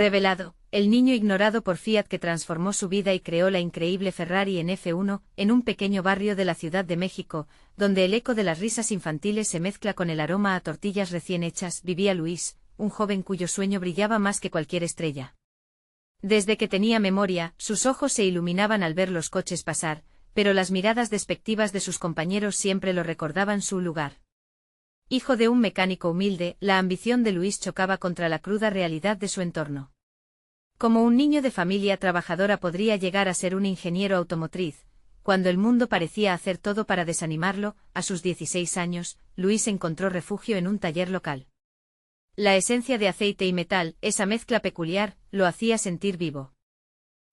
Revelado, el niño ignorado por Fiat que transformó su vida y creó la increíble Ferrari en F1, en un pequeño barrio de la Ciudad de México, donde el eco de las risas infantiles se mezcla con el aroma a tortillas recién hechas, vivía Luis, un joven cuyo sueño brillaba más que cualquier estrella. Desde que tenía memoria, sus ojos se iluminaban al ver los coches pasar, pero las miradas despectivas de sus compañeros siempre lo recordaban su lugar. Hijo de un mecánico humilde, la ambición de Luis chocaba contra la cruda realidad de su entorno. Como un niño de familia trabajadora podría llegar a ser un ingeniero automotriz, cuando el mundo parecía hacer todo para desanimarlo, a sus 16 años, Luis encontró refugio en un taller local. La esencia de aceite y metal, esa mezcla peculiar, lo hacía sentir vivo.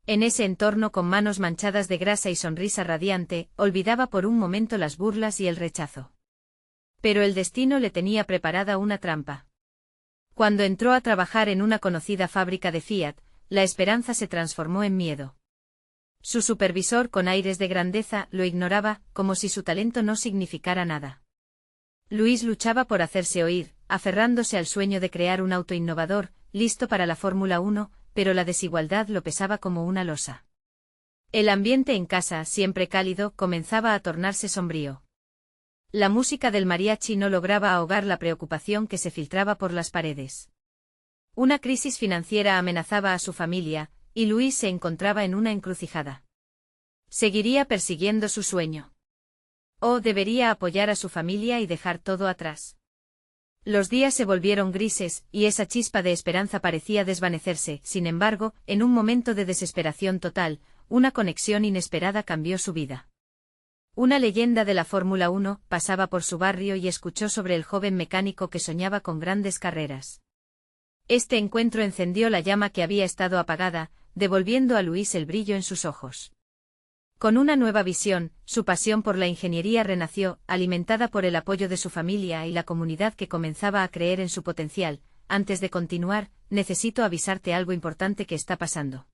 En ese entorno con manos manchadas de grasa y sonrisa radiante, olvidaba por un momento las burlas y el rechazo. Pero el destino le tenía preparada una trampa. Cuando entró a trabajar en una conocida fábrica de Fiat, la esperanza se transformó en miedo. Su supervisor, con aires de grandeza, lo ignoraba, como si su talento no significara nada. Luis luchaba por hacerse oír, aferrándose al sueño de crear un auto innovador, listo para la Fórmula 1, pero la desigualdad lo pesaba como una losa. El ambiente en casa, siempre cálido, comenzaba a tornarse sombrío. La música del mariachi no lograba ahogar la preocupación que se filtraba por las paredes. Una crisis financiera amenazaba a su familia, y Luis se encontraba en una encrucijada. ¿Seguiría persiguiendo su sueño? ¿O debería apoyar a su familia y dejar todo atrás? Los días se volvieron grises, y esa chispa de esperanza parecía desvanecerse. Sin embargo, en un momento de desesperación total, una conexión inesperada cambió su vida. Una leyenda de la Fórmula 1 pasaba por su barrio y escuchó sobre el joven mecánico que soñaba con grandes carreras. Este encuentro encendió la llama que había estado apagada, devolviendo a Luis el brillo en sus ojos. Con una nueva visión, su pasión por la ingeniería renació, alimentada por el apoyo de su familia y la comunidad que comenzaba a creer en su potencial. Antes de continuar, necesito avisarte algo importante que está pasando.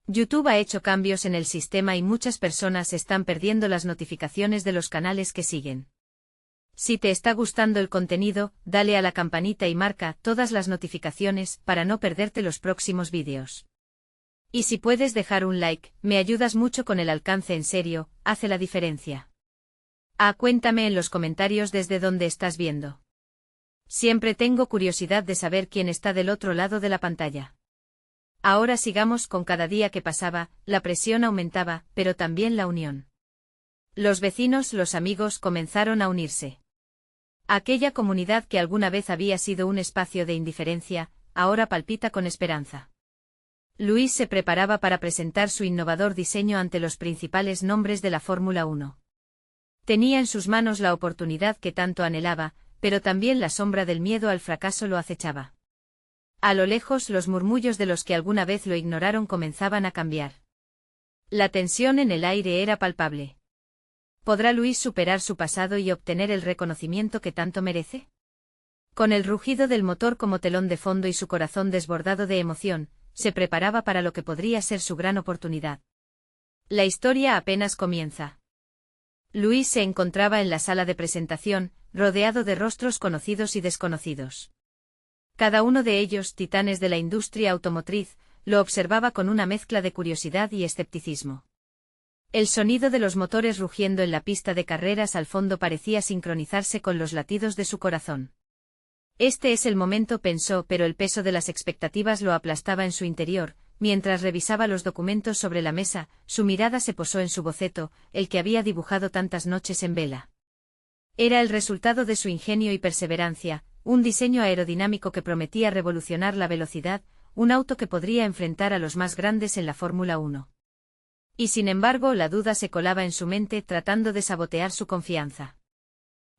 YouTube ha hecho cambios en el sistema y muchas personas están perdiendo las notificaciones de los canales que siguen. Si te está gustando el contenido, dale a la campanita y marca todas las notificaciones para no perderte los próximos vídeos. Y si puedes dejar un like, me ayudas mucho con el alcance, en serio, hace la diferencia. Cuéntame en los comentarios desde dónde estás viendo. Siempre tengo curiosidad de saber quién está del otro lado de la pantalla. Ahora sigamos con cada día que pasaba, la presión aumentaba, pero también la unión. Los vecinos, los amigos comenzaron a unirse. Aquella comunidad que alguna vez había sido un espacio de indiferencia, ahora palpita con esperanza. Luis se preparaba para presentar su innovador diseño ante los principales nombres de la Fórmula 1. Tenía en sus manos la oportunidad que tanto anhelaba, pero también la sombra del miedo al fracaso lo acechaba. A lo lejos, los murmullos de los que alguna vez lo ignoraron comenzaban a cambiar. La tensión en el aire era palpable. ¿Podrá Luis superar su pasado y obtener el reconocimiento que tanto merece? Con el rugido del motor como telón de fondo y su corazón desbordado de emoción, se preparaba para lo que podría ser su gran oportunidad. La historia apenas comienza. Luis se encontraba en la sala de presentación, rodeado de rostros conocidos y desconocidos. Cada uno de ellos, titanes de la industria automotriz, lo observaba con una mezcla de curiosidad y escepticismo. El sonido de los motores rugiendo en la pista de carreras al fondo parecía sincronizarse con los latidos de su corazón. Este es el momento, pensó, pero el peso de las expectativas lo aplastaba en su interior. Mientras revisaba los documentos sobre la mesa, su mirada se posó en su boceto, el que había dibujado tantas noches en vela. Era el resultado de su ingenio y perseverancia, un diseño aerodinámico que prometía revolucionar la velocidad, un auto que podría enfrentar a los más grandes en la Fórmula 1. Y sin embargo, la duda se colaba en su mente tratando de sabotear su confianza.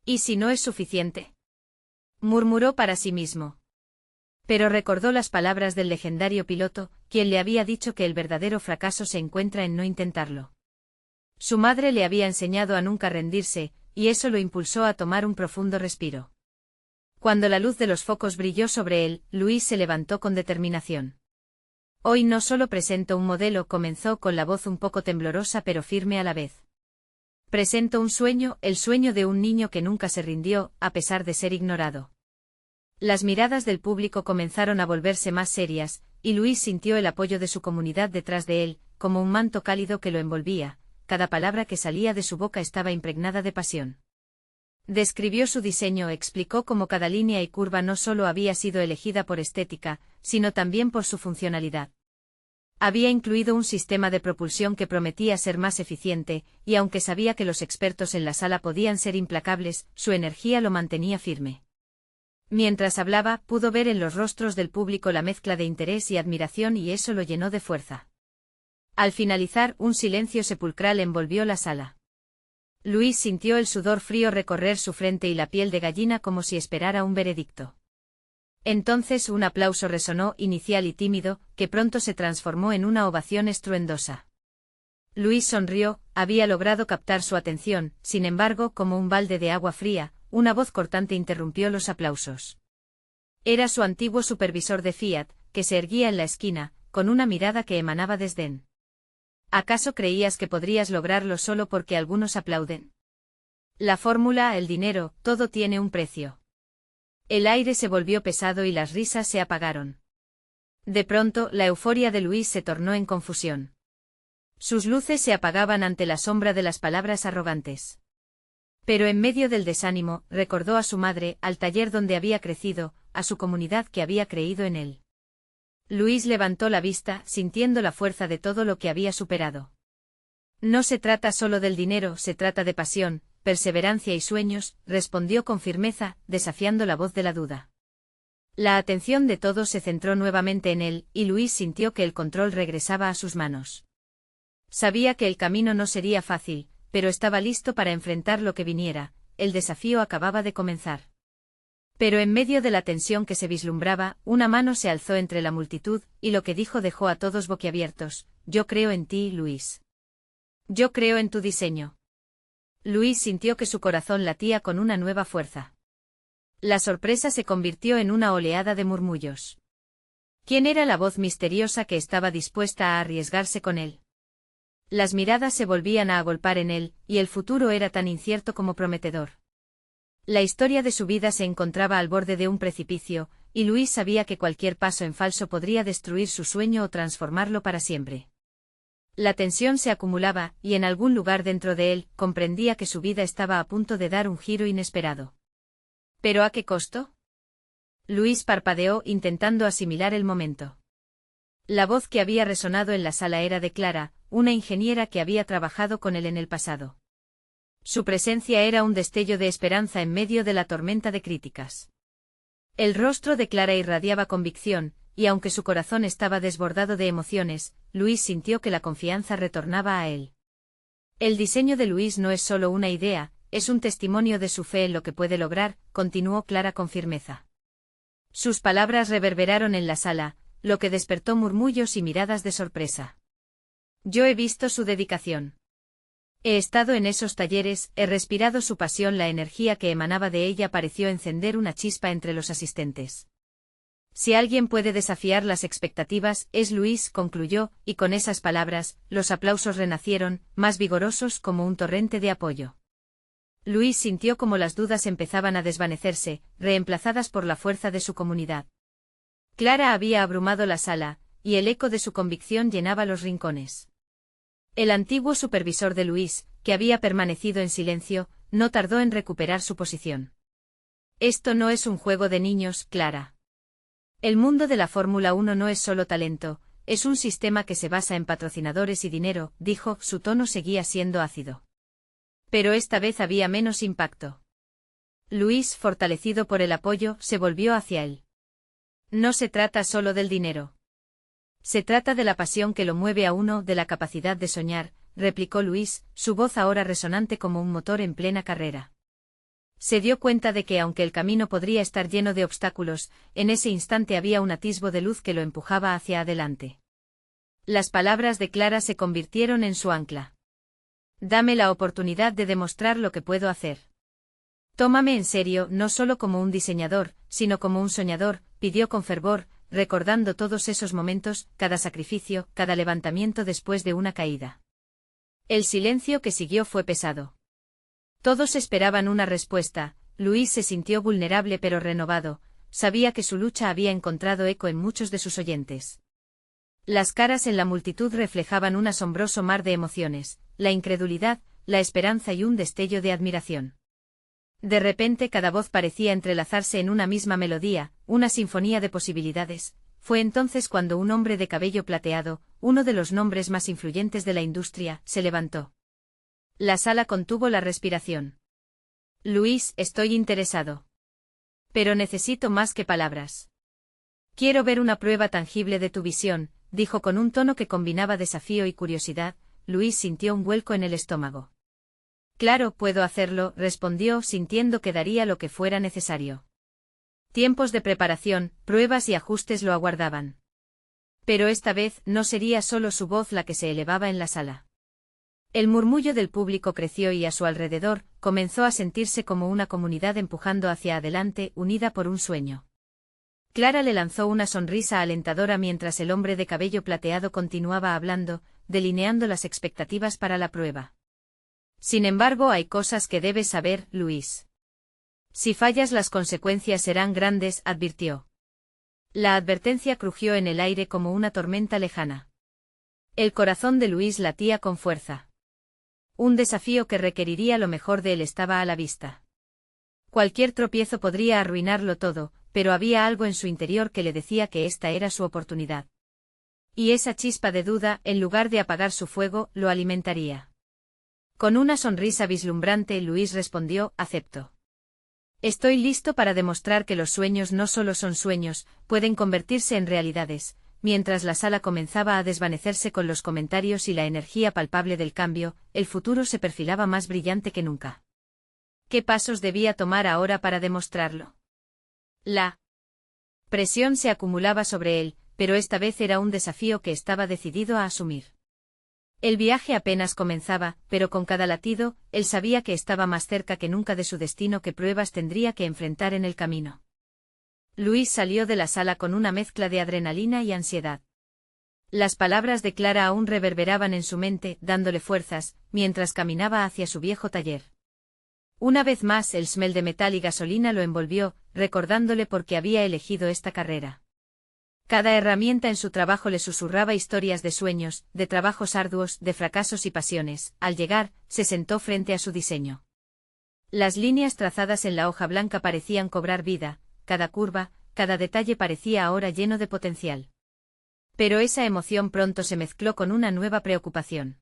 ¿Y si no es suficiente?, murmuró para sí mismo. Pero recordó las palabras del legendario piloto, quien le había dicho que el verdadero fracaso se encuentra en no intentarlo. Su madre le había enseñado a nunca rendirse, y eso lo impulsó a tomar un profundo respiro. Cuando la luz de los focos brilló sobre él, Luis se levantó con determinación. Hoy no solo presento un modelo, comenzó con la voz un poco temblorosa pero firme a la vez. Presento un sueño, el sueño de un niño que nunca se rindió, a pesar de ser ignorado. Las miradas del público comenzaron a volverse más serias, y Luis sintió el apoyo de su comunidad detrás de él, como un manto cálido que lo envolvía. Cada palabra que salía de su boca estaba impregnada de pasión. Describió su diseño, explicó cómo cada línea y curva no solo había sido elegida por estética, sino también por su funcionalidad. Había incluido un sistema de propulsión que prometía ser más eficiente, y aunque sabía que los expertos en la sala podían ser implacables, su energía lo mantenía firme. Mientras hablaba, pudo ver en los rostros del público la mezcla de interés y admiración y eso lo llenó de fuerza. Al finalizar, un silencio sepulcral envolvió la sala. Luis sintió el sudor frío recorrer su frente y la piel de gallina como si esperara un veredicto. Entonces un aplauso resonó, inicial y tímido, que pronto se transformó en una ovación estruendosa. Luis sonrió, había logrado captar su atención, sin embargo, como un balde de agua fría, una voz cortante interrumpió los aplausos. Era su antiguo supervisor de Fiat, que se erguía en la esquina, con una mirada que emanaba desdén. ¿Acaso creías que podrías lograrlo solo porque algunos aplauden? La fórmula, el dinero, todo tiene un precio. El aire se volvió pesado y las risas se apagaron. De pronto, la euforia de Luis se tornó en confusión. Sus luces se apagaban ante la sombra de las palabras arrogantes. Pero en medio del desánimo, recordó a su madre, al taller donde había crecido, a su comunidad que había creído en él. Luis levantó la vista, sintiendo la fuerza de todo lo que había superado. No se trata solo del dinero, se trata de pasión, perseverancia y sueños, respondió con firmeza, desafiando la voz de la duda. La atención de todos se centró nuevamente en él, y Luis sintió que el control regresaba a sus manos. Sabía que el camino no sería fácil, pero estaba listo para enfrentar lo que viniera, el desafío acababa de comenzar. Pero en medio de la tensión que se vislumbraba, una mano se alzó entre la multitud, y lo que dijo dejó a todos boquiabiertos: «Yo creo en ti, Luis. Yo creo en tu diseño». Luis sintió que su corazón latía con una nueva fuerza. La sorpresa se convirtió en una oleada de murmullos. ¿Quién era la voz misteriosa que estaba dispuesta a arriesgarse con él? Las miradas se volvían a agolpar en él, y el futuro era tan incierto como prometedor. La historia de su vida se encontraba al borde de un precipicio, y Luis sabía que cualquier paso en falso podría destruir su sueño o transformarlo para siempre. La tensión se acumulaba, y en algún lugar dentro de él, comprendía que su vida estaba a punto de dar un giro inesperado. ¿Pero a qué costo? Luis parpadeó, intentando asimilar el momento. La voz que había resonado en la sala era de Clara, una ingeniera que había trabajado con él en el pasado. Su presencia era un destello de esperanza en medio de la tormenta de críticas. El rostro de Clara irradiaba convicción, y aunque su corazón estaba desbordado de emociones, Luis sintió que la confianza retornaba a él. El diseño de Luis no es solo una idea, es un testimonio de su fe en lo que puede lograr, continuó Clara con firmeza. Sus palabras reverberaron en la sala, lo que despertó murmullos y miradas de sorpresa. Yo he visto su dedicación. He estado en esos talleres, he respirado su pasión, la energía que emanaba de ella pareció encender una chispa entre los asistentes. Si alguien puede desafiar las expectativas, es Luis, concluyó, y con esas palabras, los aplausos renacieron, más vigorosos como un torrente de apoyo. Luis sintió como las dudas empezaban a desvanecerse, reemplazadas por la fuerza de su comunidad. Clara había abrumado la sala, y el eco de su convicción llenaba los rincones. El antiguo supervisor de Luis, que había permanecido en silencio, no tardó en recuperar su posición. Esto no es un juego de niños, Clara. El mundo de la Fórmula 1 no es solo talento, es un sistema que se basa en patrocinadores y dinero, dijo, su tono seguía siendo ácido. Pero esta vez había menos impacto. Luis, fortalecido por el apoyo, se volvió hacia él. No se trata solo del dinero. Se trata de la pasión que lo mueve a uno, de la capacidad de soñar, replicó Luis, su voz ahora resonante como un motor en plena carrera. Se dio cuenta de que aunque el camino podría estar lleno de obstáculos, en ese instante había un atisbo de luz que lo empujaba hacia adelante. Las palabras de Clara se convirtieron en su ancla. Dame la oportunidad de demostrar lo que puedo hacer. Tómame en serio, no solo como un diseñador, sino como un soñador, pidió con fervor, recordando todos esos momentos, cada sacrificio, cada levantamiento después de una caída. El silencio que siguió fue pesado. Todos esperaban una respuesta. Luis se sintió vulnerable pero renovado, sabía que su lucha había encontrado eco en muchos de sus oyentes. Las caras en la multitud reflejaban un asombroso mar de emociones, la incredulidad, la esperanza y un destello de admiración. De repente cada voz parecía entrelazarse en una misma melodía, una sinfonía de posibilidades. Fue entonces cuando un hombre de cabello plateado, uno de los nombres más influyentes de la industria, se levantó. La sala contuvo la respiración. Luis, estoy interesado. Pero necesito más que palabras. Quiero ver una prueba tangible de tu visión, dijo con un tono que combinaba desafío y curiosidad. Luis sintió un vuelco en el estómago. Claro, puedo hacerlo, respondió, sintiendo que daría lo que fuera necesario. Tiempos de preparación, pruebas y ajustes lo aguardaban. Pero esta vez no sería solo su voz la que se elevaba en la sala. El murmullo del público creció y a su alrededor comenzó a sentirse como una comunidad empujando hacia adelante, unida por un sueño. Clara le lanzó una sonrisa alentadora mientras el hombre de cabello plateado continuaba hablando, delineando las expectativas para la prueba. Sin embargo, hay cosas que debes saber, Luis. Si fallas, las consecuencias serán grandes, advirtió. La advertencia crujió en el aire como una tormenta lejana. El corazón de Luis latía con fuerza. Un desafío que requeriría lo mejor de él estaba a la vista. Cualquier tropiezo podría arruinarlo todo, pero había algo en su interior que le decía que esta era su oportunidad. Y esa chispa de duda, en lugar de apagar su fuego, lo alimentaría. Con una sonrisa vislumbrante, Luis respondió, acepto. Estoy listo para demostrar que los sueños no solo son sueños, pueden convertirse en realidades. Mientras la sala comenzaba a desvanecerse con los comentarios y la energía palpable del cambio, el futuro se perfilaba más brillante que nunca. ¿Qué pasos debía tomar ahora para demostrarlo? La presión se acumulaba sobre él, pero esta vez era un desafío que estaba decidido a asumir. El viaje apenas comenzaba, pero con cada latido, él sabía que estaba más cerca que nunca de su destino. ¿Qué pruebas tendría que enfrentar en el camino? Luis salió de la sala con una mezcla de adrenalina y ansiedad. Las palabras de Clara aún reverberaban en su mente, dándole fuerzas, mientras caminaba hacia su viejo taller. Una vez más el smell de metal y gasolina lo envolvió, recordándole por qué había elegido esta carrera. Cada herramienta en su trabajo le susurraba historias de sueños, de trabajos arduos, de fracasos y pasiones. Al llegar, se sentó frente a su diseño. Las líneas trazadas en la hoja blanca parecían cobrar vida, cada curva, cada detalle parecía ahora lleno de potencial. Pero esa emoción pronto se mezcló con una nueva preocupación.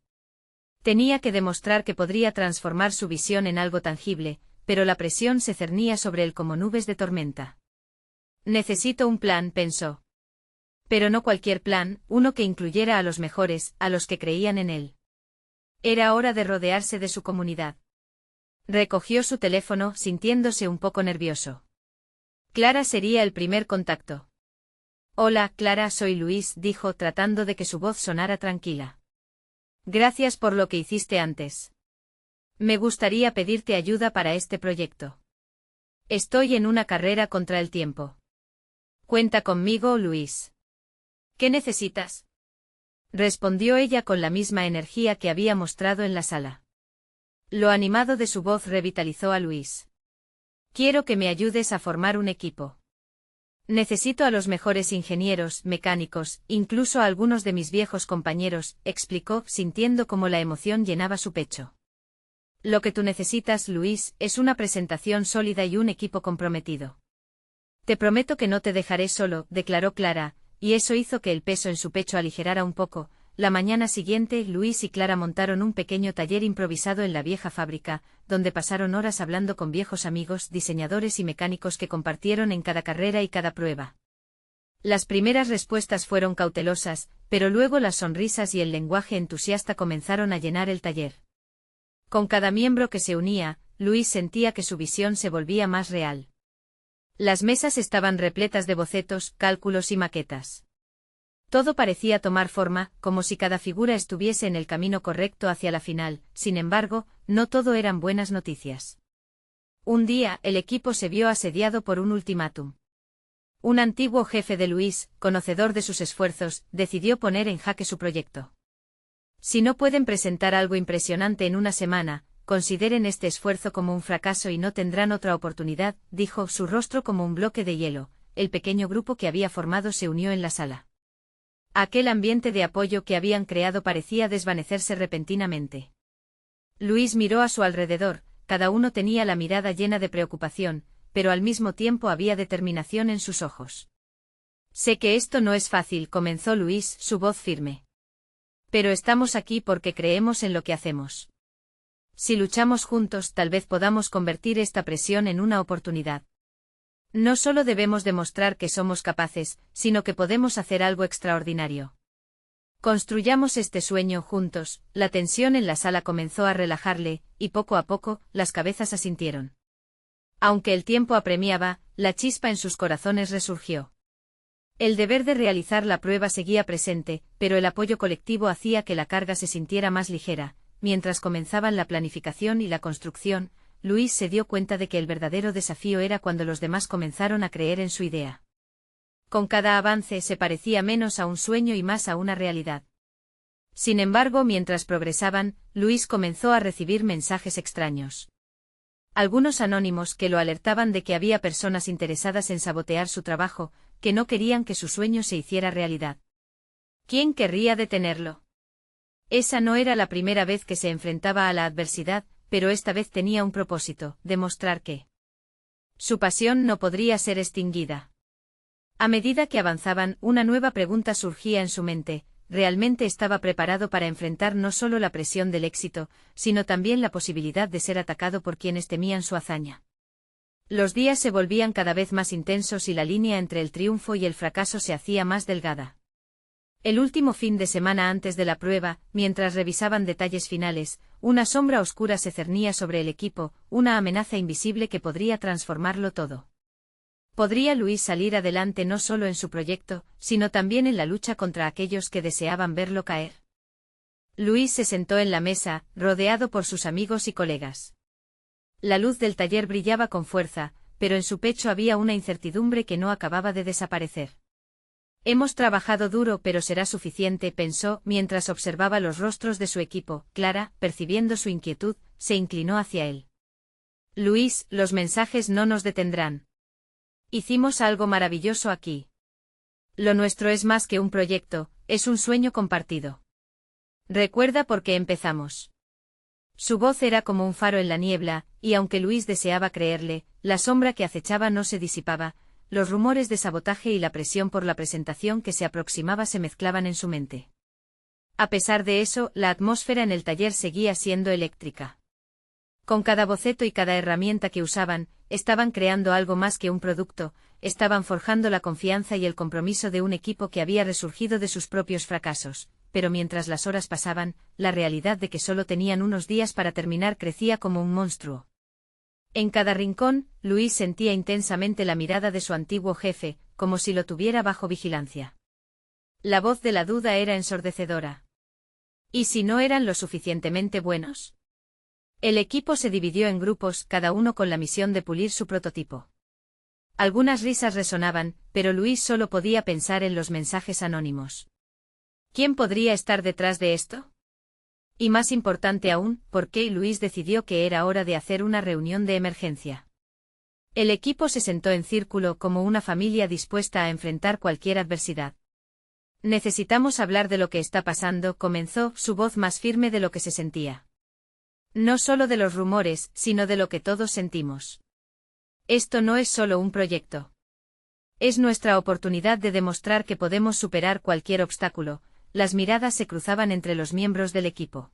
Tenía que demostrar que podría transformar su visión en algo tangible, pero la presión se cernía sobre él como nubes de tormenta. Necesito un plan, pensó. Pero no cualquier plan, uno que incluyera a los mejores, a los que creían en él. Era hora de rodearse de su comunidad. Recogió su teléfono, sintiéndose un poco nervioso. Clara sería el primer contacto. Hola, Clara, soy Luis, dijo, tratando de que su voz sonara tranquila. Gracias por lo que hiciste antes. Me gustaría pedirte ayuda para este proyecto. Estoy en una carrera contra el tiempo. Cuenta conmigo, Luis. ¿Qué necesitas? Respondió ella con la misma energía que había mostrado en la sala. Lo animado de su voz revitalizó a Luis. Quiero que me ayudes a formar un equipo. Necesito a los mejores ingenieros, mecánicos, incluso a algunos de mis viejos compañeros, explicó, sintiendo cómo la emoción llenaba su pecho. Lo que tú necesitas, Luis, es una presentación sólida y un equipo comprometido. Te prometo que no te dejaré solo, declaró Clara, y eso hizo que el peso en su pecho aligerara un poco. La mañana siguiente, Luis y Clara montaron un pequeño taller improvisado en la vieja fábrica, donde pasaron horas hablando con viejos amigos, diseñadores y mecánicos que compartieron en cada carrera y cada prueba. Las primeras respuestas fueron cautelosas, pero luego las sonrisas y el lenguaje entusiasta comenzaron a llenar el taller. Con cada miembro que se unía, Luis sentía que su visión se volvía más real. Las mesas estaban repletas de bocetos, cálculos y maquetas. Todo parecía tomar forma, como si cada figura estuviese en el camino correcto hacia la final. Sin embargo, no todo eran buenas noticias. Un día, el equipo se vio asediado por un ultimátum. Un antiguo jefe de Luis, conocedor de sus esfuerzos, decidió poner en jaque su proyecto. Si no pueden presentar algo impresionante en una semana, consideren este esfuerzo como un fracaso y no tendrán otra oportunidad, dijo, su rostro como un bloque de hielo. El pequeño grupo que había formado se unió en la sala. Aquel ambiente de apoyo que habían creado parecía desvanecerse repentinamente. Luis miró a su alrededor, cada uno tenía la mirada llena de preocupación, pero al mismo tiempo había determinación en sus ojos. Sé que esto no es fácil, comenzó Luis, su voz firme. Pero estamos aquí porque creemos en lo que hacemos. Si luchamos juntos, tal vez podamos convertir esta presión en una oportunidad. No solo debemos demostrar que somos capaces, sino que podemos hacer algo extraordinario. Construyamos este sueño juntos. La tensión en la sala comenzó a relajarle, y poco a poco, las cabezas asintieron. Aunque el tiempo apremiaba, la chispa en sus corazones resurgió. El deber de realizar la prueba seguía presente, pero el apoyo colectivo hacía que la carga se sintiera más ligera. Mientras comenzaban la planificación y la construcción, Luis se dio cuenta de que el verdadero desafío era cuando los demás comenzaron a creer en su idea. Con cada avance se parecía menos a un sueño y más a una realidad. Sin embargo, mientras progresaban, Luis comenzó a recibir mensajes extraños. Algunos anónimos que lo alertaban de que había personas interesadas en sabotear su trabajo, que no querían que su sueño se hiciera realidad. ¿Quién querría detenerlo? Esa no era la primera vez que se enfrentaba a la adversidad, pero esta vez tenía un propósito: demostrar que su pasión no podría ser extinguida. A medida que avanzaban, una nueva pregunta surgía en su mente: ¿realmente estaba preparado para enfrentar no solo la presión del éxito, sino también la posibilidad de ser atacado por quienes temían su hazaña? Los días se volvían cada vez más intensos y la línea entre el triunfo y el fracaso se hacía más delgada. El último fin de semana antes de la prueba, mientras revisaban detalles finales, una sombra oscura se cernía sobre el equipo, una amenaza invisible que podría transformarlo todo. ¿Podría Luis salir adelante no solo en su proyecto, sino también en la lucha contra aquellos que deseaban verlo caer? Luis se sentó en la mesa, rodeado por sus amigos y colegas. La luz del taller brillaba con fuerza, pero en su pecho había una incertidumbre que no acababa de desaparecer. Hemos trabajado duro, pero será suficiente, pensó, mientras observaba los rostros de su equipo. Clara, percibiendo su inquietud, se inclinó hacia él. Luis, los mensajes no nos detendrán. Hicimos algo maravilloso aquí. Lo nuestro es más que un proyecto, es un sueño compartido. ¿Recuerda por qué empezamos? Su voz era como un faro en la niebla, y aunque Luis deseaba creerle, la sombra que acechaba no se disipaba. Los rumores de sabotaje y la presión por la presentación que se aproximaba se mezclaban en su mente. A pesar de eso, la atmósfera en el taller seguía siendo eléctrica. Con cada boceto y cada herramienta que usaban, estaban creando algo más que un producto, estaban forjando la confianza y el compromiso de un equipo que había resurgido de sus propios fracasos. Pero mientras las horas pasaban, la realidad de que solo tenían unos días para terminar crecía como un monstruo. En cada rincón, Luis sentía intensamente la mirada de su antiguo jefe, como si lo tuviera bajo vigilancia. La voz de la duda era ensordecedora. ¿Y si no eran lo suficientemente buenos? El equipo se dividió en grupos, cada uno con la misión de pulir su prototipo. Algunas risas resonaban, pero Luis solo podía pensar en los mensajes anónimos. ¿Quién podría estar detrás de esto? Y más importante aún, ¿por qué Luis decidió que era hora de hacer una reunión de emergencia? El equipo se sentó en círculo como una familia dispuesta a enfrentar cualquier adversidad. Necesitamos hablar de lo que está pasando, comenzó, su voz más firme de lo que se sentía. No solo de los rumores, sino de lo que todos sentimos. Esto no es solo un proyecto. Es nuestra oportunidad de demostrar que podemos superar cualquier obstáculo. Las miradas se cruzaban entre los miembros del equipo.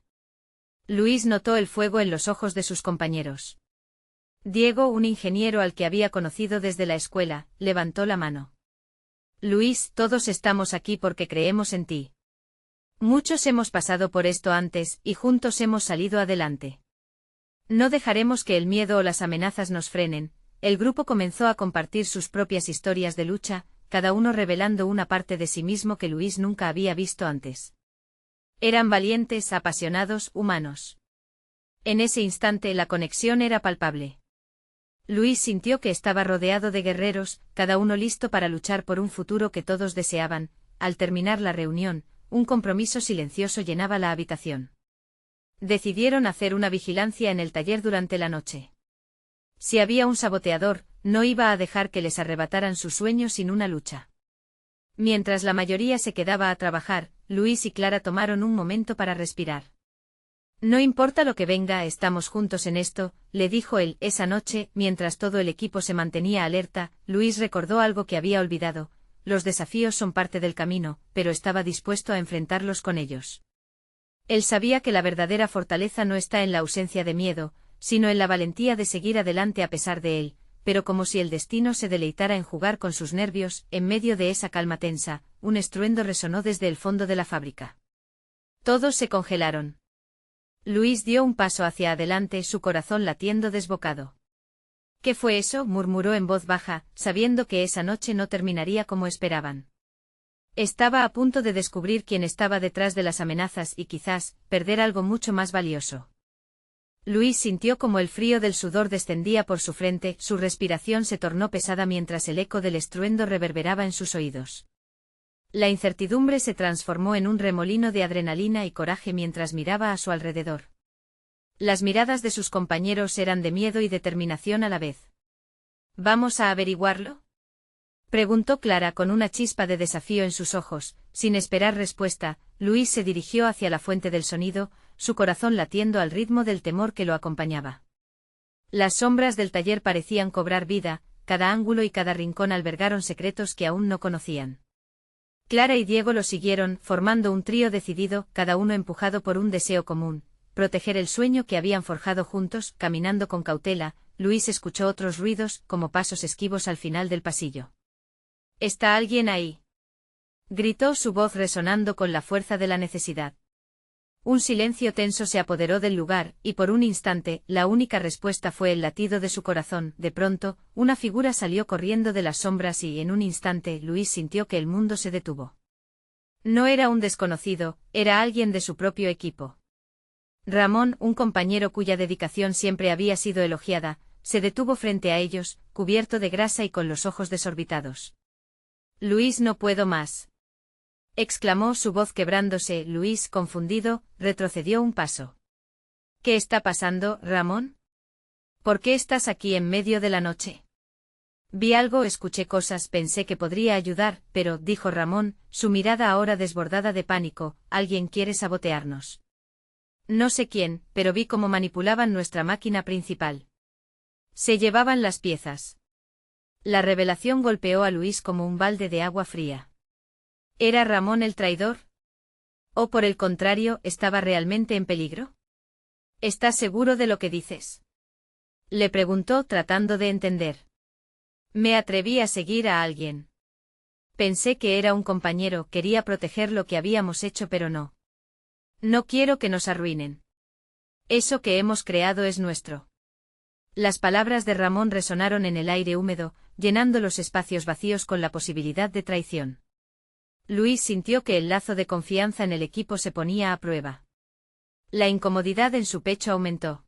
Luis notó el fuego en los ojos de sus compañeros. Diego, un ingeniero al que había conocido desde la escuela, levantó la mano. Luis, todos estamos aquí porque creemos en ti. Muchos hemos pasado por esto antes, y juntos hemos salido adelante. No dejaremos que el miedo o las amenazas nos frenen. El grupo comenzó a compartir sus propias historias de lucha, cada uno revelando una parte de sí mismo que Luis nunca había visto antes. Eran valientes, apasionados, humanos. En ese instante la conexión era palpable. Luis sintió que estaba rodeado de guerreros, cada uno listo para luchar por un futuro que todos deseaban. Al terminar la reunión, un compromiso silencioso llenaba la habitación. Decidieron hacer una vigilancia en el taller durante la noche. Si había un saboteador, no iba a dejar que les arrebataran su sueño sin una lucha. Mientras la mayoría se quedaba a trabajar, Luis y Clara tomaron un momento para respirar. No importa lo que venga, estamos juntos en esto, le dijo él esa noche, mientras todo el equipo se mantenía alerta. Luis recordó algo que había olvidado: los desafíos son parte del camino, pero estaba dispuesto a enfrentarlos con ellos. Él sabía que la verdadera fortaleza no está en la ausencia de miedo, sino en la valentía de seguir adelante a pesar de él, pero como si el destino se deleitara en jugar con sus nervios. En medio de esa calma tensa, un estruendo resonó desde el fondo de la fábrica. Todos se congelaron. Luis dio un paso hacia adelante, su corazón latiendo desbocado. ¿Qué fue eso?, murmuró en voz baja, sabiendo que esa noche no terminaría como esperaban. Estaba a punto de descubrir quién estaba detrás de las amenazas y quizás perder algo mucho más valioso. Luis sintió como el frío del sudor descendía por su frente, su respiración se tornó pesada mientras el eco del estruendo reverberaba en sus oídos. La incertidumbre se transformó en un remolino de adrenalina y coraje mientras miraba a su alrededor. Las miradas de sus compañeros eran de miedo y determinación a la vez. ¿Vamos a averiguarlo?, preguntó Clara con una chispa de desafío en sus ojos. Sin esperar respuesta, Luis se dirigió hacia la fuente del sonido, su corazón latiendo al ritmo del temor que lo acompañaba. Las sombras del taller parecían cobrar vida, cada ángulo y cada rincón albergaron secretos que aún no conocían. Clara y Diego lo siguieron, formando un trío decidido, cada uno empujado por un deseo común: proteger el sueño que habían forjado juntos. Caminando con cautela, Luis escuchó otros ruidos, como pasos esquivos al final del pasillo. ¿Está alguien ahí?, gritó su voz resonando con la fuerza de la necesidad. Un silencio tenso se apoderó del lugar, y por un instante, la única respuesta fue el latido de su corazón. De pronto, una figura salió corriendo de las sombras y, en un instante, Luis sintió que el mundo se detuvo. No era un desconocido, era alguien de su propio equipo. Ramón, un compañero cuya dedicación siempre había sido elogiada, se detuvo frente a ellos, cubierto de grasa y con los ojos desorbitados. «Luis, no puedo más», exclamó, su voz quebrándose. Luis, confundido, retrocedió un paso. «¿Qué está pasando, Ramón? ¿Por qué estás aquí en medio de la noche?» «Vi algo, escuché cosas, pensé que podría ayudar, pero», dijo Ramón, su mirada ahora desbordada de pánico, «alguien quiere sabotearnos. No sé quién, pero vi cómo manipulaban nuestra máquina principal. Se llevaban las piezas». La revelación golpeó a Luis como un balde de agua fría. ¿Era Ramón el traidor? ¿O por el contrario, estaba realmente en peligro? ¿Estás seguro de lo que dices?, le preguntó, tratando de entender. Me atreví a seguir a alguien. Pensé que era un compañero, quería proteger lo que habíamos hecho, pero no. No quiero que nos arruinen. Eso que hemos creado es nuestro. Las palabras de Ramón resonaron en el aire húmedo, llenando los espacios vacíos con la posibilidad de traición. Luis sintió que el lazo de confianza en el equipo se ponía a prueba. La incomodidad en su pecho aumentó.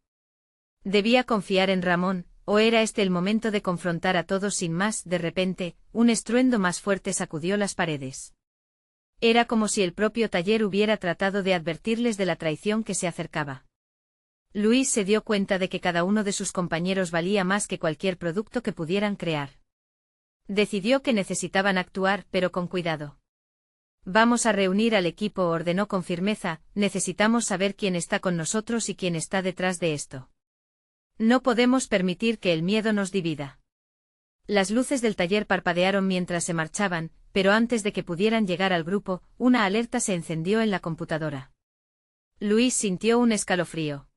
¿Debía confiar en Ramón, o era este el momento de confrontar a todos sin más? De repente, un estruendo más fuerte sacudió las paredes. Era como si el propio taller hubiera tratado de advertirles de la traición que se acercaba. Luis se dio cuenta de que cada uno de sus compañeros valía más que cualquier producto que pudieran crear. Decidió que necesitaban actuar, pero con cuidado. «Vamos a reunir al equipo», ordenó con firmeza, «necesitamos saber quién está con nosotros y quién está detrás de esto. No podemos permitir que el miedo nos divida». Las luces del taller parpadearon mientras se marchaban, pero antes de que pudieran llegar al grupo, una alerta se encendió en la computadora. Luis sintió un escalofrío.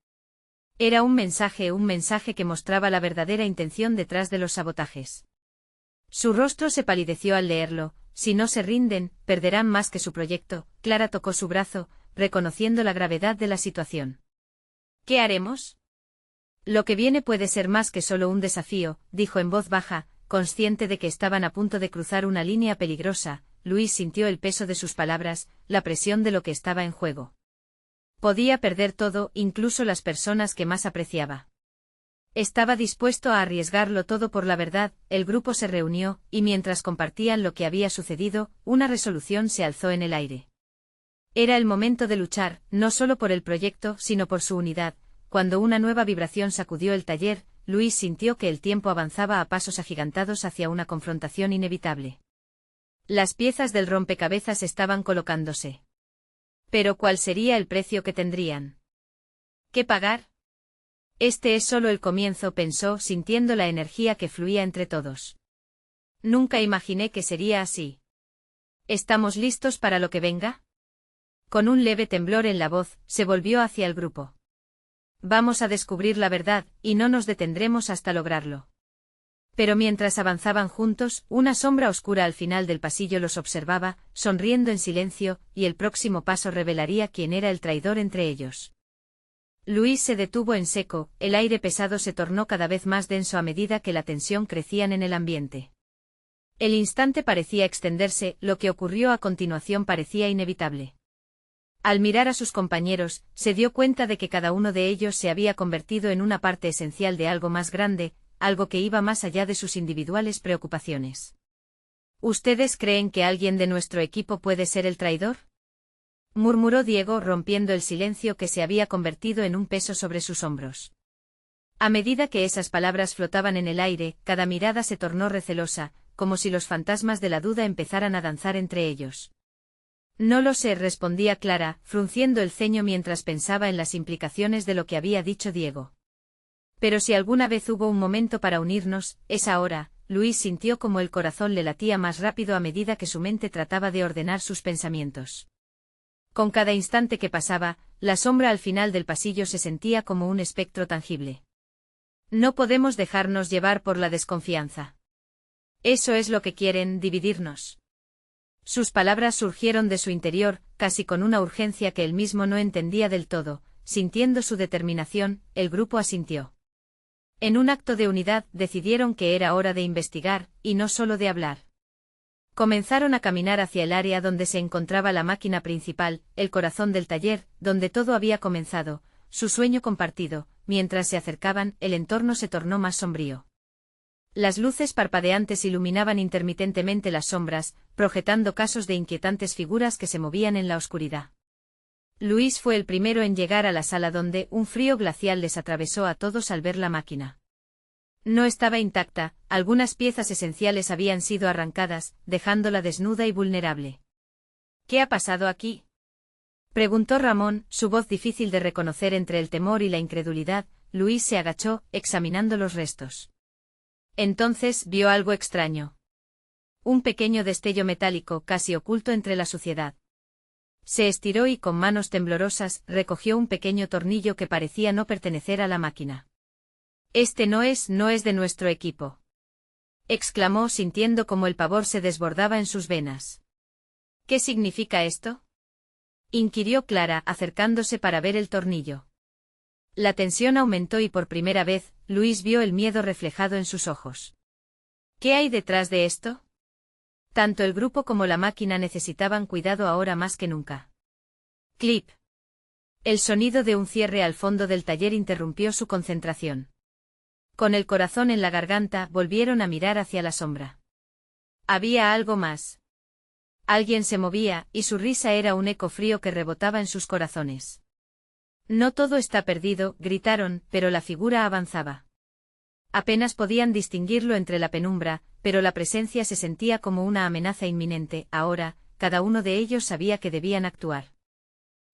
Era un mensaje que mostraba la verdadera intención detrás de los sabotajes. Su rostro se palideció al leerlo. «Si no se rinden, perderán más que su proyecto». Clara tocó su brazo, reconociendo la gravedad de la situación. «¿Qué haremos?». «Lo que viene puede ser más que solo un desafío», dijo en voz baja, consciente de que estaban a punto de cruzar una línea peligrosa. Luis sintió el peso de sus palabras, la presión de lo que estaba en juego. Podía perder todo, incluso las personas que más apreciaba. Estaba dispuesto a arriesgarlo todo por la verdad. El grupo se reunió, y mientras compartían lo que había sucedido, una resolución se alzó en el aire. Era el momento de luchar, no solo por el proyecto, sino por su unidad. Cuando una nueva vibración sacudió el taller, Luis sintió que el tiempo avanzaba a pasos agigantados hacia una confrontación inevitable. Las piezas del rompecabezas estaban colocándose. Pero ¿cuál sería el precio que tendrían que pagar? Este es solo el comienzo, pensó, sintiendo la energía que fluía entre todos. Nunca imaginé que sería así. ¿Estamos listos para lo que venga? Con un leve temblor en la voz, se volvió hacia el grupo. Vamos a descubrir la verdad, y no nos detendremos hasta lograrlo. Pero mientras avanzaban juntos, una sombra oscura al final del pasillo los observaba, sonriendo en silencio, y el próximo paso revelaría quién era el traidor entre ellos. Luis se detuvo en seco, el aire pesado se tornó cada vez más denso a medida que la tensión crecía en el ambiente. El instante parecía extenderse, lo que ocurrió a continuación parecía inevitable. Al mirar a sus compañeros, se dio cuenta de que cada uno de ellos se había convertido en una parte esencial de algo más grande, algo que iba más allá de sus individuales preocupaciones. ¿Ustedes creen que alguien de nuestro equipo puede ser el traidor?, murmuró Diego, rompiendo el silencio que se había convertido en un peso sobre sus hombros. A medida que esas palabras flotaban en el aire, cada mirada se tornó recelosa, como si los fantasmas de la duda empezaran a danzar entre ellos. No lo sé, respondía Clara, frunciendo el ceño mientras pensaba en las implicaciones de lo que había dicho Diego. Pero si alguna vez hubo un momento para unirnos, es ahora. Luis sintió como el corazón le latía más rápido a medida que su mente trataba de ordenar sus pensamientos. Con cada instante que pasaba, la sombra al final del pasillo se sentía como un espectro tangible. No podemos dejarnos llevar por la desconfianza. Eso es lo que quieren, dividirnos. Sus palabras surgieron de su interior, casi con una urgencia que él mismo no entendía del todo. Sintiendo su determinación, el grupo asintió. En un acto de unidad, decidieron que era hora de investigar, y no solo de hablar. Comenzaron a caminar hacia el área donde se encontraba la máquina principal, el corazón del taller, donde todo había comenzado, su sueño compartido. Mientras se acercaban, el entorno se tornó más sombrío. Las luces parpadeantes iluminaban intermitentemente las sombras, proyectando casos de inquietantes figuras que se movían en la oscuridad. Luis fue el primero en llegar a la sala donde un frío glacial les atravesó a todos al ver la máquina. No estaba intacta, algunas piezas esenciales habían sido arrancadas, dejándola desnuda y vulnerable. ¿Qué ha pasado aquí?, preguntó Ramón, su voz difícil de reconocer entre el temor y la incredulidad. Luis se agachó, examinando los restos. Entonces vio algo extraño. Un pequeño destello metálico casi oculto entre la suciedad. Se estiró y con manos temblorosas recogió un pequeño tornillo que parecía no pertenecer a la máquina. Este no es de nuestro equipo, exclamó sintiendo como el pavor se desbordaba en sus venas. ¿Qué significa esto?, inquirió Clara, acercándose para ver el tornillo. La tensión aumentó y por primera vez, Luis vio el miedo reflejado en sus ojos. ¿Qué hay detrás de esto? Tanto el grupo como la máquina necesitaban cuidado ahora más que nunca. Clip. El sonido de un cierre al fondo del taller interrumpió su concentración. Con el corazón en la garganta, volvieron a mirar hacia la sombra. Había algo más. Alguien se movía, y su risa era un eco frío que rebotaba en sus corazones. No todo está perdido, gritaron, pero la figura avanzaba. Apenas podían distinguirlo entre la penumbra, pero la presencia se sentía como una amenaza inminente. Ahora, cada uno de ellos sabía que debían actuar.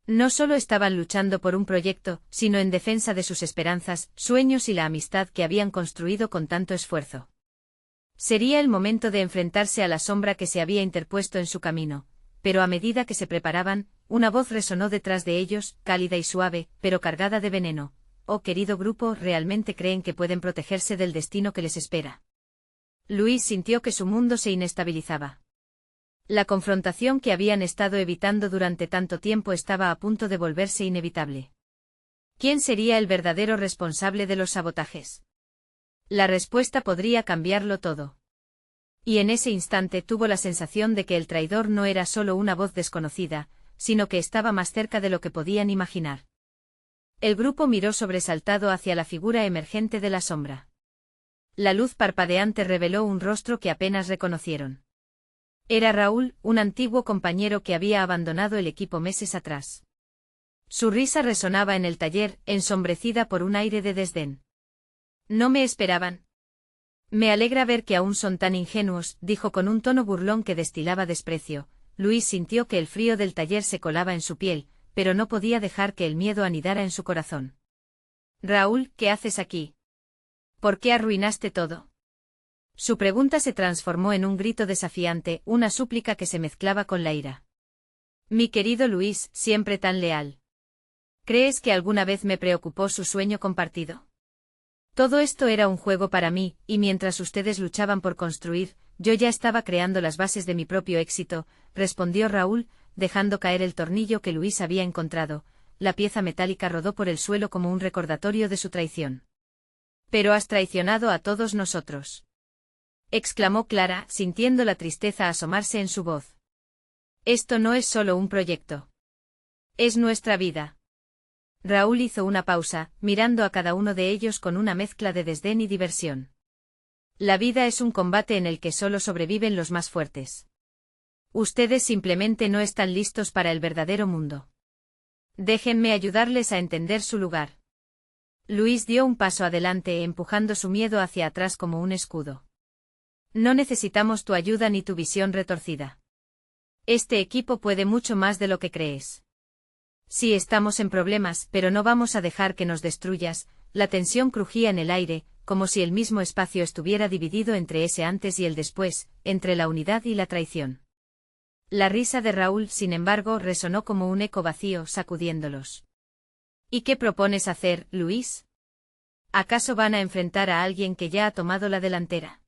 No solo estaban luchando por un proyecto, sino en defensa de sus esperanzas, sueños y la amistad que habían construido con tanto esfuerzo. Sería el momento de enfrentarse a la sombra que se había interpuesto en su camino, pero a medida que se preparaban, una voz resonó detrás de ellos, cálida y suave, pero cargada de veneno. Oh querido grupo, ¿realmente creen que pueden protegerse del destino que les espera? Luis sintió que su mundo se inestabilizaba. La confrontación que habían estado evitando durante tanto tiempo estaba a punto de volverse inevitable. ¿Quién sería el verdadero responsable de los sabotajes? La respuesta podría cambiarlo todo. Y en ese instante tuvo la sensación de que el traidor no era solo una voz desconocida, sino que estaba más cerca de lo que podían imaginar. El grupo miró sobresaltado hacia la figura emergente de la sombra. La luz parpadeante reveló un rostro que apenas reconocieron. Era Raúl, un antiguo compañero que había abandonado el equipo meses atrás. Su risa resonaba en el taller, ensombrecida por un aire de desdén. ¿No me esperaban? Me alegra ver que aún son tan ingenuos, dijo con un tono burlón que destilaba desprecio. Luis sintió que el frío del taller se colaba en su piel, pero no podía dejar que el miedo anidara en su corazón. Raúl, ¿qué haces aquí? ¿Por qué arruinaste todo? Su pregunta se transformó en un grito desafiante, una súplica que se mezclaba con la ira. Mi querido Luis, siempre tan leal. ¿Crees que alguna vez me preocupó su sueño compartido? Todo esto era un juego para mí, y mientras ustedes luchaban por construir, yo ya estaba creando las bases de mi propio éxito, respondió Raúl, dejando caer el tornillo que Luis había encontrado. La pieza metálica rodó por el suelo como un recordatorio de su traición. Pero has traicionado a todos nosotros, exclamó Clara, sintiendo la tristeza asomarse en su voz. Esto no es solo un proyecto. Es nuestra vida. Raúl hizo una pausa, mirando a cada uno de ellos con una mezcla de desdén y diversión. La vida es un combate en el que solo sobreviven los más fuertes. Ustedes simplemente no están listos para el verdadero mundo. Déjenme ayudarles a entender su lugar. Luis dio un paso adelante, empujando su miedo hacia atrás como un escudo. No necesitamos tu ayuda ni tu visión retorcida. Este equipo puede mucho más de lo que crees. Sí, estamos en problemas, pero no vamos a dejar que nos destruyas. La tensión crujía en el aire, como si el mismo espacio estuviera dividido entre ese antes y el después, entre la unidad y la traición. La risa de Raúl, sin embargo, resonó como un eco vacío, sacudiéndolos. ¿Y qué propones hacer, Luis? ¿Acaso van a enfrentar a alguien que ya ha tomado la delantera?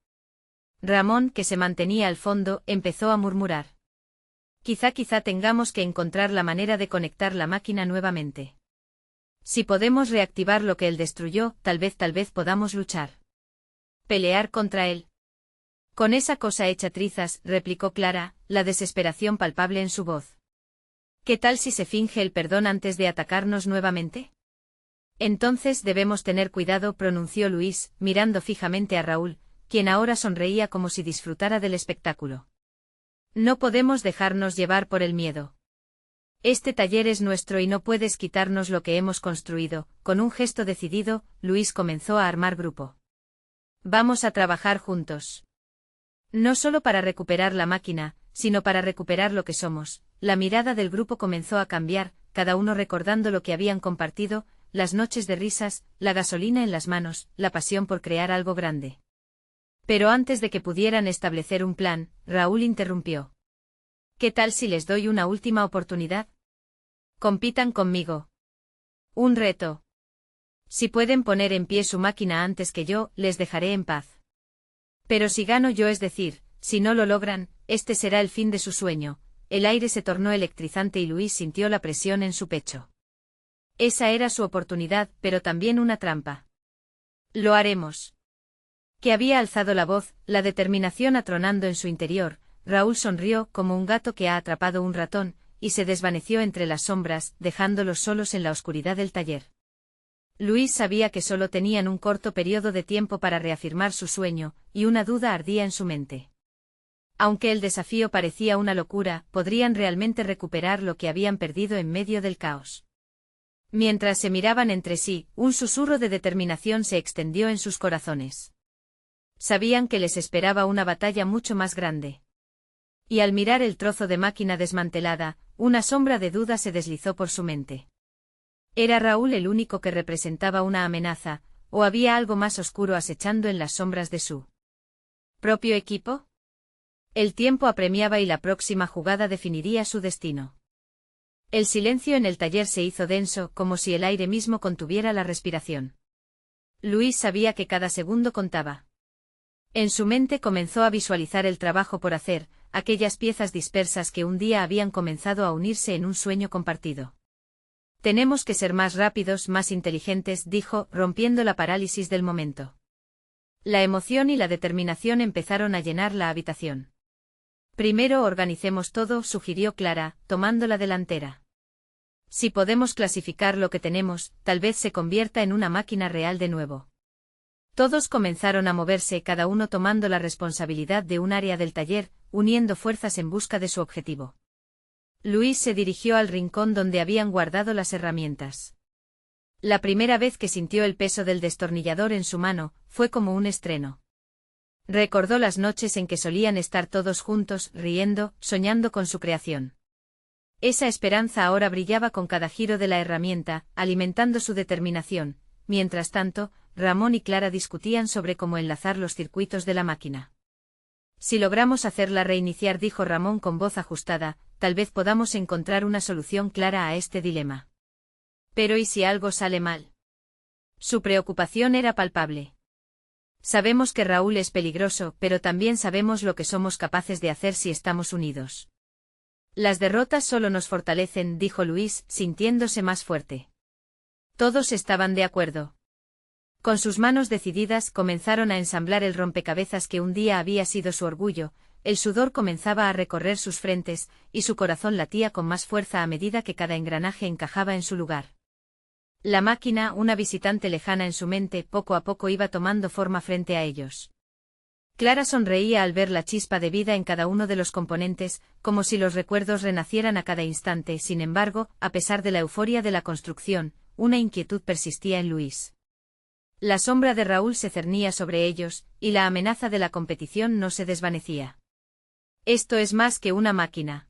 Ramón, que se mantenía al fondo, empezó a murmurar. Quizá tengamos que encontrar la manera de conectar la máquina nuevamente. Si podemos reactivar lo que él destruyó, tal vez podamos luchar. ¿Pelear contra él? Con esa cosa hecha trizas, replicó Clara, la desesperación palpable en su voz. ¿Qué tal si se finge el perdón antes de atacarnos nuevamente? Entonces debemos tener cuidado, pronunció Luis, mirando fijamente a Raúl, quien ahora sonreía como si disfrutara del espectáculo. No podemos dejarnos llevar por el miedo. Este taller es nuestro y no puedes quitarnos lo que hemos construido. Con un gesto decidido, Luis comenzó a armar grupo. Vamos a trabajar juntos. No solo para recuperar la máquina, sino para recuperar lo que somos. La mirada del grupo comenzó a cambiar, cada uno recordando lo que habían compartido, las noches de risas, la gasolina en las manos, la pasión por crear algo grande. Pero antes de que pudieran establecer un plan, Raúl interrumpió. ¿Qué tal si les doy una última oportunidad? Compitan conmigo. Un reto. Si pueden poner en pie su máquina antes que yo, les dejaré en paz. Pero si gano yo, es decir, si no lo logran, este será el fin de su sueño. El aire se tornó electrizante y Luis sintió la presión en su pecho. Esa era su oportunidad, pero también una trampa. Lo haremos. Que había alzado la voz, la determinación atronando en su interior. Raúl sonrió como un gato que ha atrapado un ratón, y se desvaneció entre las sombras, dejándolos solos en la oscuridad del taller. Luis sabía que solo tenían un corto periodo de tiempo para reafirmar su sueño, y una duda ardía en su mente. Aunque el desafío parecía una locura, ¿podrían realmente recuperar lo que habían perdido en medio del caos? Mientras se miraban entre sí, un susurro de determinación se extendió en sus corazones. Sabían que les esperaba una batalla mucho más grande. Y al mirar el trozo de máquina desmantelada, una sombra de duda se deslizó por su mente. ¿Era Raúl el único que representaba una amenaza, o había algo más oscuro acechando en las sombras de su propio equipo? El tiempo apremiaba y la próxima jugada definiría su destino. El silencio en el taller se hizo denso, como si el aire mismo contuviera la respiración. Luis sabía que cada segundo contaba. En su mente comenzó a visualizar el trabajo por hacer, aquellas piezas dispersas que un día habían comenzado a unirse en un sueño compartido. Tenemos que ser más rápidos, más inteligentes, dijo, rompiendo la parálisis del momento. La emoción y la determinación empezaron a llenar la habitación. Primero organicemos todo, sugirió Clara, tomando la delantera. Si podemos clasificar lo que tenemos, tal vez se convierta en una máquina real de nuevo. Todos comenzaron a moverse, cada uno tomando la responsabilidad de un área del taller, uniendo fuerzas en busca de su objetivo. Luis se dirigió al rincón donde habían guardado las herramientas. La primera vez que sintió el peso del destornillador en su mano, fue como un estreno. Recordó las noches en que solían estar todos juntos, riendo, soñando con su creación. Esa esperanza ahora brillaba con cada giro de la herramienta, alimentando su determinación. Mientras tanto, Ramón y Clara discutían sobre cómo enlazar los circuitos de la máquina. Si logramos hacerla reiniciar, dijo Ramón con voz ajustada, tal vez podamos encontrar una solución clara a este dilema. Pero ¿y si algo sale mal? Su preocupación era palpable. Sabemos que Raúl es peligroso, pero también sabemos lo que somos capaces de hacer si estamos unidos. Las derrotas solo nos fortalecen, dijo Luis, sintiéndose más fuerte. Todos estaban de acuerdo. Con sus manos decididas comenzaron a ensamblar el rompecabezas que un día había sido su orgullo, el sudor comenzaba a recorrer sus frentes, y su corazón latía con más fuerza a medida que cada engranaje encajaba en su lugar. La máquina, una visitante lejana en su mente, poco a poco iba tomando forma frente a ellos. Clara sonreía al ver la chispa de vida en cada uno de los componentes, como si los recuerdos renacieran a cada instante. Sin embargo, a pesar de la euforia de la construcción, una inquietud persistía en Luis. La sombra de Raúl se cernía sobre ellos, y la amenaza de la competición no se desvanecía. Esto es más que una máquina.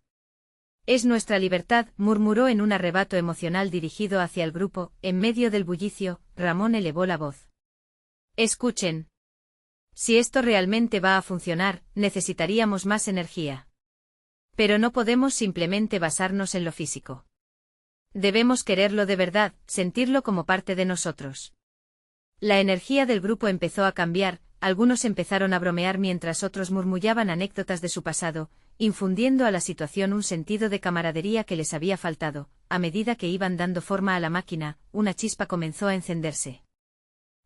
Es nuestra libertad, murmuró en un arrebato emocional dirigido hacia el grupo. En medio del bullicio, Ramón elevó la voz. Escuchen. Si esto realmente va a funcionar, necesitaríamos más energía. Pero no podemos simplemente basarnos en lo físico. Debemos quererlo de verdad, sentirlo como parte de nosotros. La energía del grupo empezó a cambiar, algunos empezaron a bromear mientras otros murmullaban anécdotas de su pasado, infundiendo a la situación un sentido de camaradería que les había faltado. A medida que iban dando forma a la máquina, una chispa comenzó a encenderse.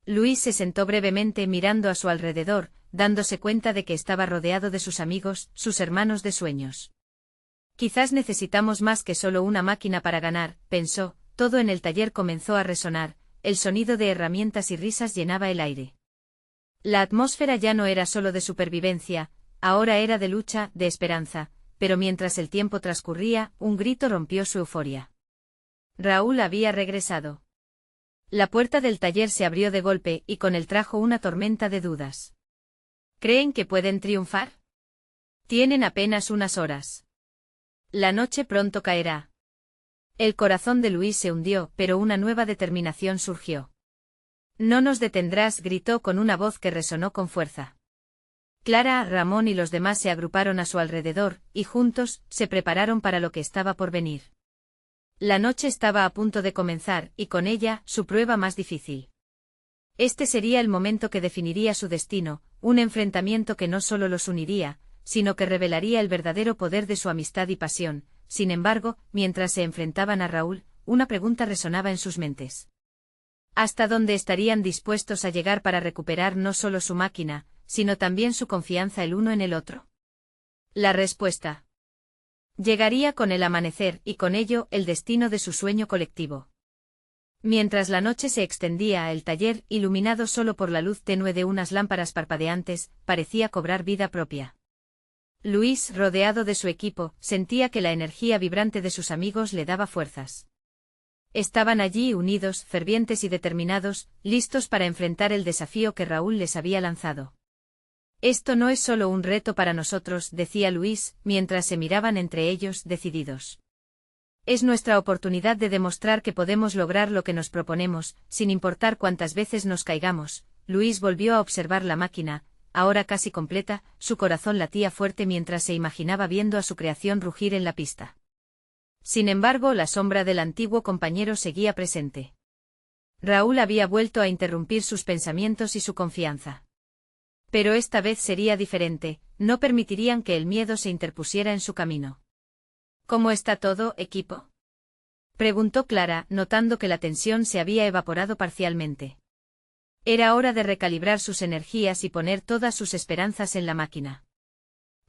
Luis se sentó brevemente mirando a su alrededor, dándose cuenta de que estaba rodeado de sus amigos, sus hermanos de sueños. Quizás necesitamos más que solo una máquina para ganar, pensó. Todo en el taller comenzó a resonar, el sonido de herramientas y risas llenaba el aire. La atmósfera ya no era solo de supervivencia, ahora era de lucha, de esperanza, pero mientras el tiempo transcurría, un grito rompió su euforia. Raúl había regresado. La puerta del taller se abrió de golpe y con él trajo una tormenta de dudas. ¿Creen que pueden triunfar? Tienen apenas unas horas. La noche pronto caerá. El corazón de Luis se hundió, pero una nueva determinación surgió. No nos detendrás, gritó con una voz que resonó con fuerza. Clara, Ramón y los demás se agruparon a su alrededor, y juntos, se prepararon para lo que estaba por venir. La noche estaba a punto de comenzar, y con ella, su prueba más difícil. Este sería el momento que definiría su destino, un enfrentamiento que no solo los uniría, sino que revelaría el verdadero poder de su amistad y pasión. Sin embargo, mientras se enfrentaban a Raúl, una pregunta resonaba en sus mentes. ¿Hasta dónde estarían dispuestos a llegar para recuperar no solo su máquina, sino también su confianza el uno en el otro? La respuesta llegaría con el amanecer y con ello el destino de su sueño colectivo. Mientras la noche se extendía, el taller, iluminado solo por la luz tenue de unas lámparas parpadeantes, parecía cobrar vida propia. Luis, rodeado de su equipo, sentía que la energía vibrante de sus amigos le daba fuerzas. Estaban allí unidos, fervientes y determinados, listos para enfrentar el desafío que Raúl les había lanzado. Esto no es solo un reto para nosotros, decía Luis, mientras se miraban entre ellos, decididos. Es nuestra oportunidad de demostrar que podemos lograr lo que nos proponemos, sin importar cuántas veces nos caigamos. Luis volvió a observar la máquina, ahora casi completa, su corazón latía fuerte mientras se imaginaba viendo a su creación rugir en la pista. Sin embargo, la sombra del antiguo compañero seguía presente. Raúl había vuelto a interrumpir sus pensamientos y su confianza. Pero esta vez sería diferente, no permitirían que el miedo se interpusiera en su camino. ¿Cómo está todo, equipo?, preguntó Clara, notando que la tensión se había evaporado parcialmente. Era hora de recalibrar sus energías y poner todas sus esperanzas en la máquina.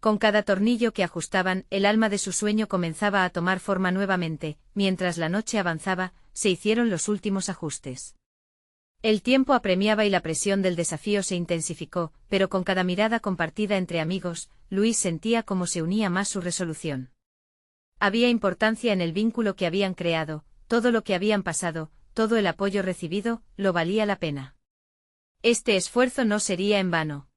Con cada tornillo que ajustaban, el alma de su sueño comenzaba a tomar forma nuevamente. Mientras la noche avanzaba, se hicieron los últimos ajustes. El tiempo apremiaba y la presión del desafío se intensificó, pero con cada mirada compartida entre amigos, Luis sentía cómo se unía más su resolución. Había importancia en el vínculo que habían creado, todo lo que habían pasado, todo el apoyo recibido, lo valía la pena. Este esfuerzo no sería en vano.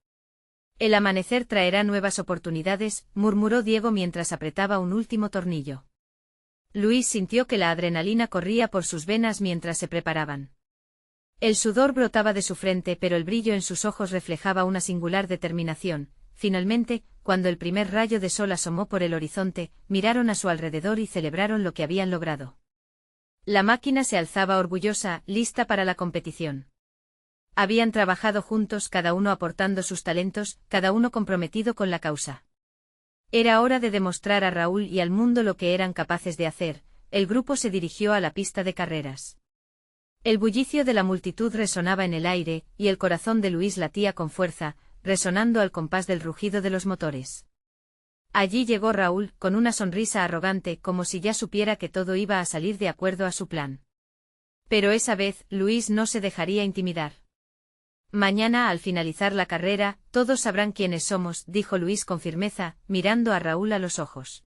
El amanecer traerá nuevas oportunidades, murmuró Diego mientras apretaba un último tornillo. Luis sintió que la adrenalina corría por sus venas mientras se preparaban. El sudor brotaba de su frente, pero el brillo en sus ojos reflejaba una singular determinación. Finalmente, cuando el primer rayo de sol asomó por el horizonte, miraron a su alrededor y celebraron lo que habían logrado. La máquina se alzaba orgullosa, lista para la competición. Habían trabajado juntos, cada uno aportando sus talentos, cada uno comprometido con la causa. Era hora de demostrar a Raúl y al mundo lo que eran capaces de hacer. El grupo se dirigió a la pista de carreras. El bullicio de la multitud resonaba en el aire, y el corazón de Luis latía con fuerza, resonando al compás del rugido de los motores. Allí llegó Raúl, con una sonrisa arrogante, como si ya supiera que todo iba a salir de acuerdo a su plan. Pero esa vez, Luis no se dejaría intimidar. Mañana, al finalizar la carrera, todos sabrán quiénes somos, dijo Luis con firmeza, mirando a Raúl a los ojos.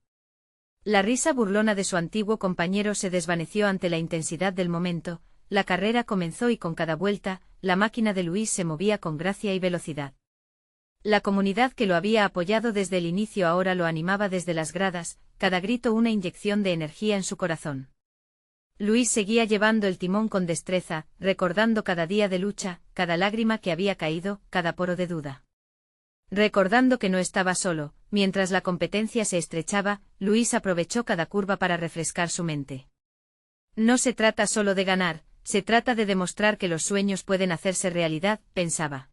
La risa burlona de su antiguo compañero se desvaneció ante la intensidad del momento. La carrera comenzó y con cada vuelta, la máquina de Luis se movía con gracia y velocidad. La comunidad que lo había apoyado desde el inicio ahora lo animaba desde las gradas, cada grito una inyección de energía en su corazón. Luis seguía llevando el timón con destreza, recordando cada día de lucha, cada lágrima que había caído, cada poro de duda. Recordando que no estaba solo, mientras la competencia se estrechaba, Luis aprovechó cada curva para refrescar su mente. No se trata solo de ganar, se trata de demostrar que los sueños pueden hacerse realidad, pensaba.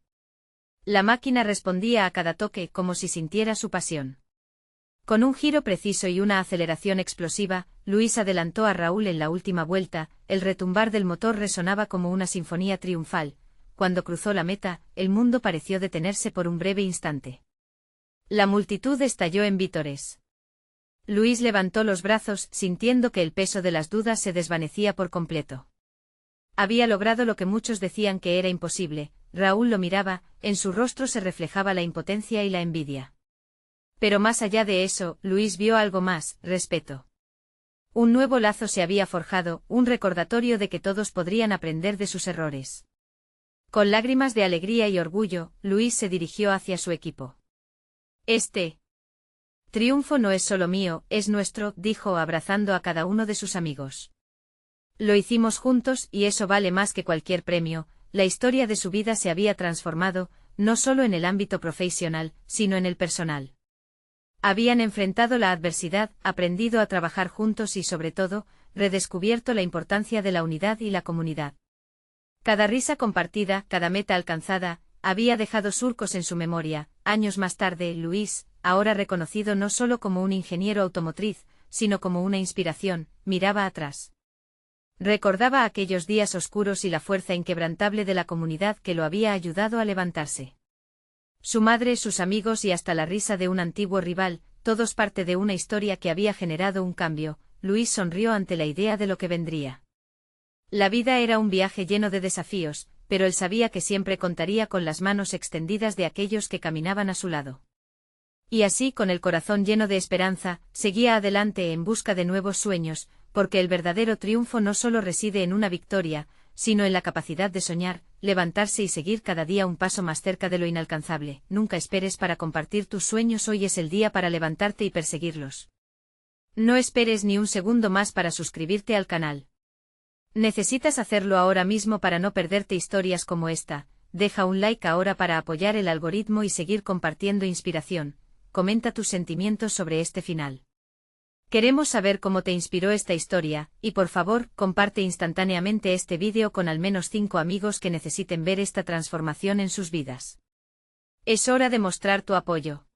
La máquina respondía a cada toque como si sintiera su pasión. Con un giro preciso y una aceleración explosiva, Luis adelantó a Raúl en la última vuelta, el retumbar del motor resonaba como una sinfonía triunfal. Cuando cruzó la meta, el mundo pareció detenerse por un breve instante. La multitud estalló en vítores. Luis levantó los brazos, sintiendo que el peso de las dudas se desvanecía por completo. Había logrado lo que muchos decían que era imposible. Raúl lo miraba, en su rostro se reflejaba la impotencia y la envidia. Pero más allá de eso, Luis vio algo más, respeto. Un nuevo lazo se había forjado, un recordatorio de que todos podrían aprender de sus errores. Con lágrimas de alegría y orgullo, Luis se dirigió hacia su equipo. Este triunfo no es solo mío, es nuestro, dijo abrazando a cada uno de sus amigos. Lo hicimos juntos y eso vale más que cualquier premio. La historia de su vida se había transformado, no solo en el ámbito profesional, sino en el personal. Habían enfrentado la adversidad, aprendido a trabajar juntos y sobre todo, redescubierto la importancia de la unidad y la comunidad. Cada risa compartida, cada meta alcanzada, había dejado surcos en su memoria. Años más tarde, Luis, ahora reconocido no solo como un ingeniero automotriz, sino como una inspiración, miraba atrás. Recordaba aquellos días oscuros y la fuerza inquebrantable de la comunidad que lo había ayudado a levantarse. Su madre, sus amigos y hasta la risa de un antiguo rival, todos parte de una historia que había generado un cambio. Luis sonrió ante la idea de lo que vendría. La vida era un viaje lleno de desafíos, pero él sabía que siempre contaría con las manos extendidas de aquellos que caminaban a su lado. Y así, con el corazón lleno de esperanza, seguía adelante en busca de nuevos sueños, porque el verdadero triunfo no solo reside en una victoria, sino en la capacidad de soñar, levantarse y seguir cada día un paso más cerca de lo inalcanzable. Nunca esperes para compartir tus sueños, hoy es el día para levantarte y perseguirlos. No esperes ni un segundo más para suscribirte al canal. Necesitas hacerlo ahora mismo para no perderte historias como esta. Deja un like ahora para apoyar el algoritmo y seguir compartiendo inspiración. Comenta tus sentimientos sobre este final. Queremos saber cómo te inspiró esta historia, y por favor, comparte instantáneamente este vídeo con al menos 5 amigos que necesiten ver esta transformación en sus vidas. Es hora de mostrar tu apoyo.